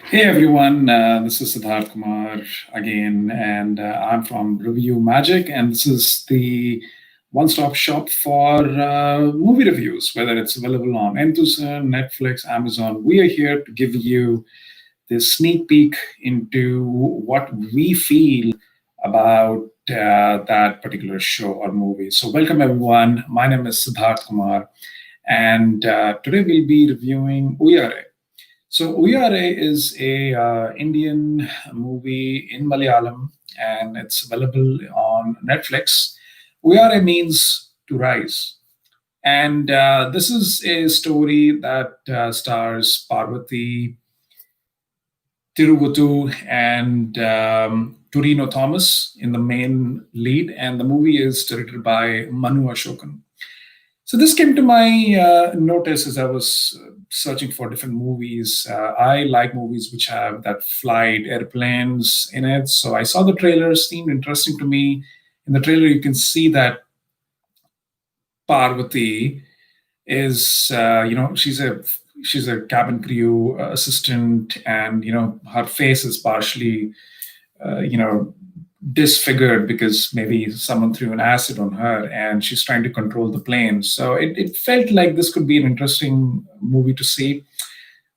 Hey everyone, this is Sidharth Kumar again, and I'm from Review Magic, and this is the one-stop shop for movie reviews, whether it's available on Enthusiast, Netflix, Amazon. We are here to give you this sneak peek into what we feel about that particular show or movie. So, welcome everyone. My name is Sidharth Kumar, and today we'll be reviewing Uyare. So Uyare is a Indian movie in Malayalam, and it's available on Netflix. Uyare means to rise, and this is a story that stars Parvathy Thiruvothu and Torino Thomas in the main lead, and the movie is directed by Manu Ashokan. So this came to my notice as I was searching for different movies. I like movies which have that flight, airplanes in it. So I saw the trailers, seemed interesting to me. In the trailer, you can see that Parvati is, she's a cabin crew assistant, and her face is partially, disfigured because maybe someone threw an acid on her and she's trying to control the plane. So it felt like this could be an interesting movie to see.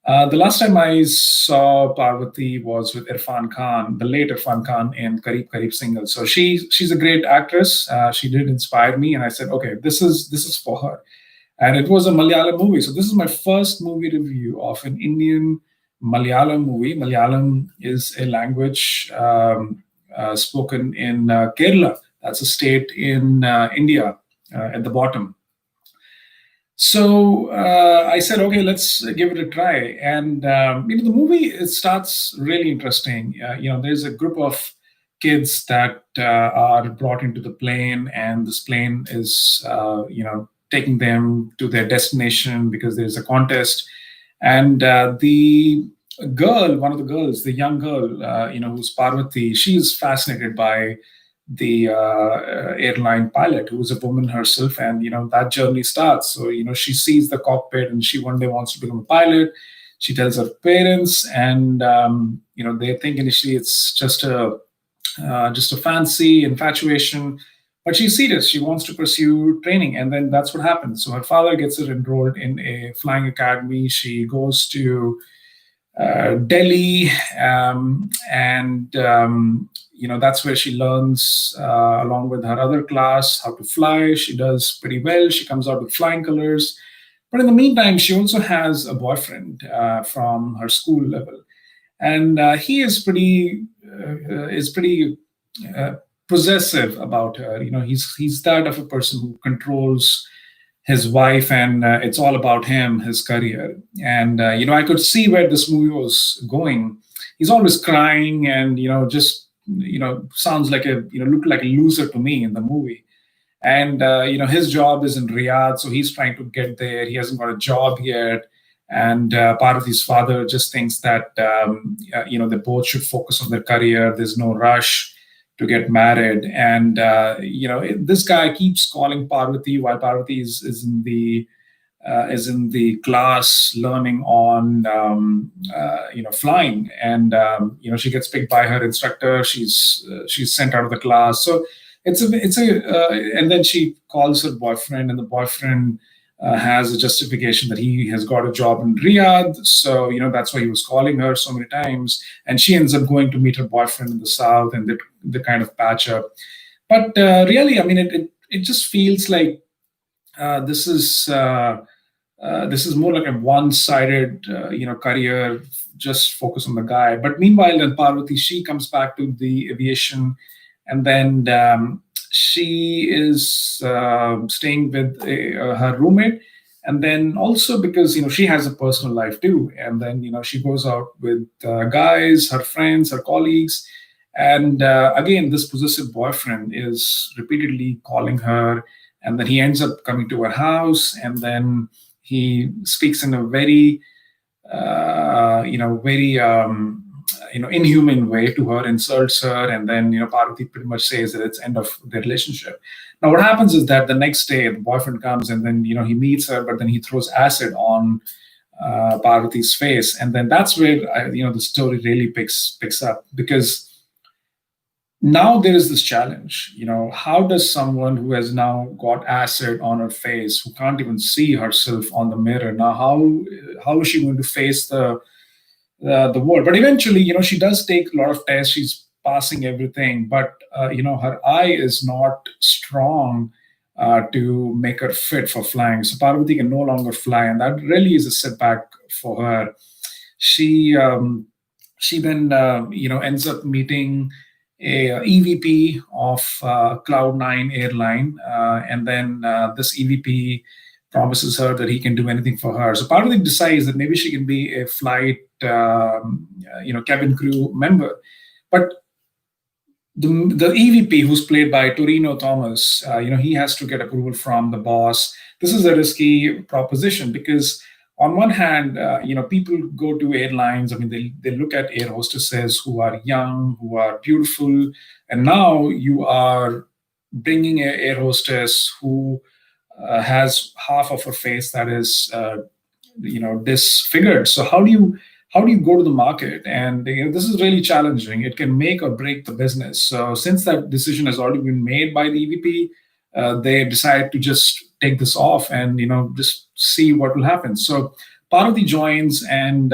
The last time I saw Parvati was with Irfan Khan, the late Irfan Khan in Kareeb Kareeb Single. So she's a great actress. She did inspire me, and I said, okay, this is for her. And it was a Malayalam movie. So this is my first movie review of an Indian Malayalam movie. Malayalam is a language spoken in Kerala. That's a state in India at the bottom. So I said, okay, let's give it a try. And the movie, it starts really interesting. There's a group of kids that are brought into the plane, and this plane is taking them to their destination because there's a contest. And the girl, one of the girls, the young girl, who's Parvati, she is fascinated by the airline pilot, who is a woman herself, and that journey starts. So she sees the cockpit, and she one day wants to become a pilot. She tells her parents, and they think initially it's just a fancy infatuation, but she's serious. She wants to pursue training, and then that's what happens. So her father gets her enrolled in a flying academy. She goes to Delhi, and that's where she learns, along with her other class, how to fly. She does pretty well. She comes out with flying colors. But in the meantime, she also has a boyfriend from her school level, and he is pretty uh, possessive about her. He's that of a person who controls his wife, and it's all about him, his career. And I could see where this movie was going. He's always crying, and just sounds like looked like a loser to me in the movie. And his job is in Riyadh, so he's trying to get there. He hasn't got a job yet, and Parvati's father just thinks that they both should focus on their career. There's no rush to get married, and this guy keeps calling Parvati while Parvati is in the class learning on flying, and she gets picked by her instructor. She's sent out of the class. So and then she calls her boyfriend, and the boyfriend has a justification that he has got a job in Riyadh. So that's why he was calling her so many times, and she ends up going to meet her boyfriend in the south, and they kind of patch up. But really, I mean, it just feels like uh, this is. Uh, this is more like a one-sided, career, just focus on the guy. But meanwhile, then Parvati, she comes back to the aviation, and then she is staying with her roommate, and then also because she has a personal life too, and then she goes out with guys, her friends, her colleagues, and again, this possessive boyfriend is repeatedly calling her, and then he ends up coming to her house, and then he speaks in a very inhuman way to her, insults her, and then Parvati pretty much says that it's end of their relationship. Now, what happens is that the next day the boyfriend comes, and then he meets her, but then he throws acid on Parvati's face, and then that's where the story really picks up, because now there is this challenge. How does someone who has now got acid on her face, who can't even see herself on the mirror, now how is she going to face the world? But eventually, she does take a lot of tests. She's passing everything, but her eye is not strong to make her fit for flying. So Parvati can no longer fly, and that really is a setback for her. She um, she then ends up meeting a EVP of Cloud9 airline, and then this EVP promises her that he can do anything for her. So Parvati decides that maybe she can be a flight, cabin crew member. But the EVP, who's played by Torino Thomas, he has to get approval from the boss. This is a risky proposition because, on one hand, people go to airlines. I mean, they look at air hostesses who are young, who are beautiful, and now you are bringing an air hostess who has half of her face that is disfigured. So how do you go to the market? And this is really challenging. It can make or break the business. So since that decision has already been made by the EVP, they decide to just take this off and just see what will happen. So Parvati joins, and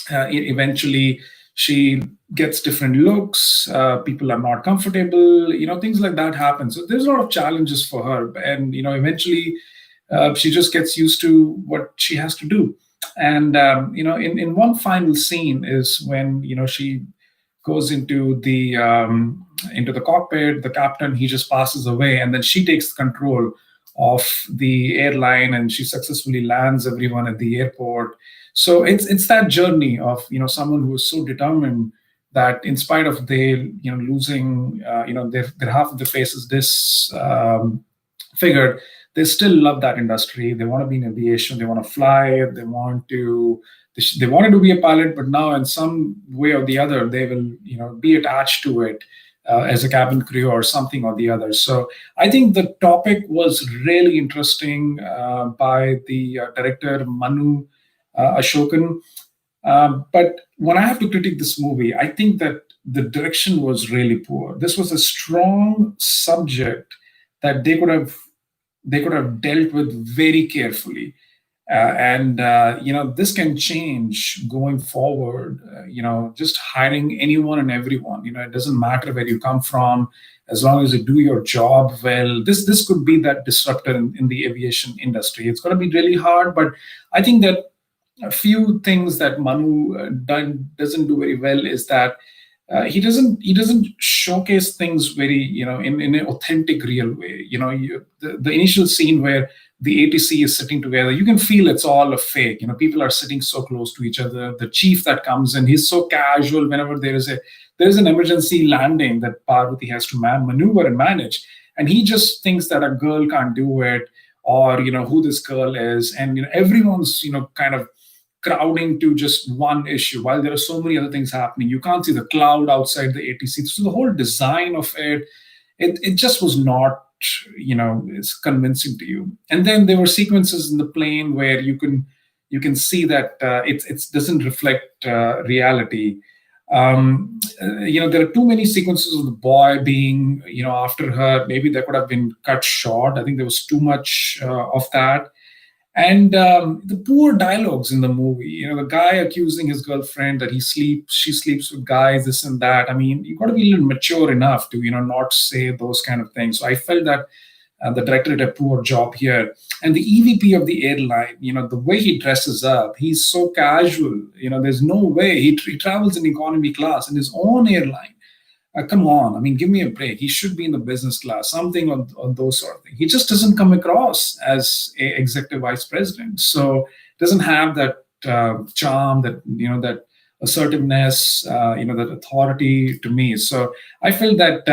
eventually she gets different looks. People are not comfortable. Things like that happen. So there's a lot of challenges for her, and eventually she just gets used to what she has to do. And in one final scene is when she goes into the cockpit. The captain, he just passes away, and then she takes control of the airline, and she successfully lands everyone at the airport. So it's that journey of someone who is so determined that, in spite of they losing their half of the face is disfigured, they still love that industry. They want to be in aviation. They want to fly. They wanted to be a pilot, but now in some way or the other, they will be attached to it as a cabin crew or something or the other. So I think the topic was really interesting by the director Manu Ashokan. But when I have to critique this movie, I think that the direction was really poor. This was a strong subject that they could have dealt with very carefully. And this can change going forward. Just hiring anyone and everyone. It doesn't matter where you come from, as long as you do your job well. This could be that disruptor in the aviation industry. It's going to be really hard, but I think that a few things that Manu doesn't do very well is that he doesn't showcase things very in an authentic, real way. The initial scene where the ATC is sitting together, you can feel it's all a fake. People are sitting so close to each other. The chief that comes in, he's so casual. Whenever there is an emergency landing that Parvati has to maneuver and manage, and he just thinks that a girl can't do it, or who this girl is, and everyone's kind of crowding to just one issue while there are so many other things happening. You can't see the cloud outside the ATC. So the whole design of it just was not, it's convincing to you. And then there were sequences in the plane where you can see that it doesn't reflect reality. There are too many sequences of the boy being, after her. Maybe that could have been cut short. I think there was too much of that. And the poor dialogues in the movie, the guy accusing his girlfriend that she sleeps with guys, this and that. I mean, you got to be a little mature enough to not say those kind of things. So I felt that the director did a poor job here. And the EVP of the airline, the way he dresses up, he's so casual. There's no way he travels in economy class in his own airline. Come on, I mean, give me a break. He should be in the business class, something on those sort of things. He just doesn't come across as a executive vice president, so doesn't have that charm, that assertiveness, that authority to me. So I feel that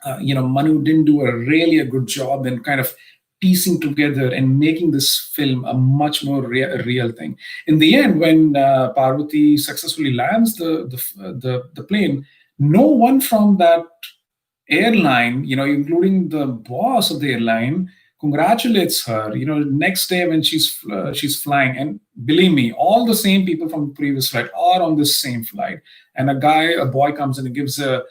Manu didn't do a good job in kind of piecing together and making this film a much more real thing. In the end, when Parvati successfully lands the plane, no one from that airline, including the boss of the airline, congratulates her. Next day when she's flying, and believe me, all the same people from the previous flight are on this same flight, and a boy comes in and gives a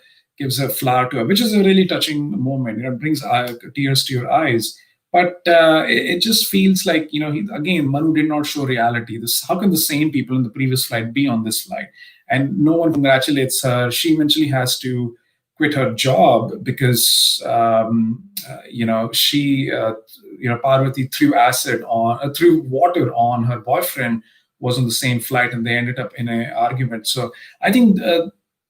flower to her, which is a really touching moment. It brings tears to your eyes. But it just feels like, again, Manu did not show reality. How can the same people in the previous flight be on this flight? And no one congratulates her. She eventually has to quit her job because Parvati threw water on her boyfriend, was on the same flight, and they ended up in an argument. So I think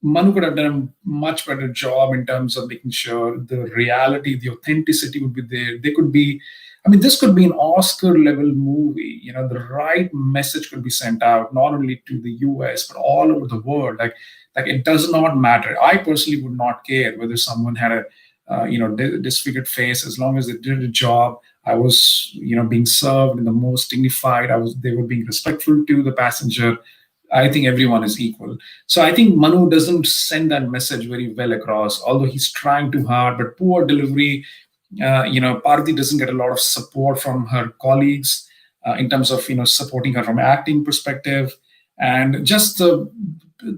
Manu could have done a much better job in terms of making sure the reality, the authenticity would be there. They could be, I mean, this could be an Oscar level movie. The right message could be sent out, not only to the US, but all over the world. Like it does not matter. I personally would not care whether someone had a, disfigured face, as long as they did a job. I was, being served in the most dignified. They were being respectful to the passenger. I think everyone is equal. So I think Manu doesn't send that message very well across, although he's trying too hard, but poor delivery. Parthi doesn't get a lot of support from her colleagues in terms of, supporting her from acting perspective. And just the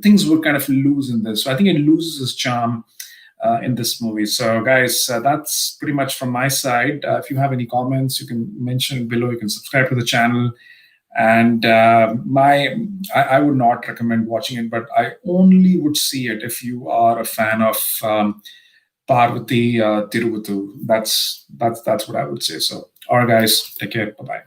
things were kind of loose in this. So I think it loses its charm in this movie. So guys, that's pretty much from my side. If you have any comments, you can mention it below. You can subscribe to the channel. And I would not recommend watching it, but I only would see it if you are a fan of Parvathy Thiruvothu. That's what I would say. So, all right, guys, take care. Bye bye.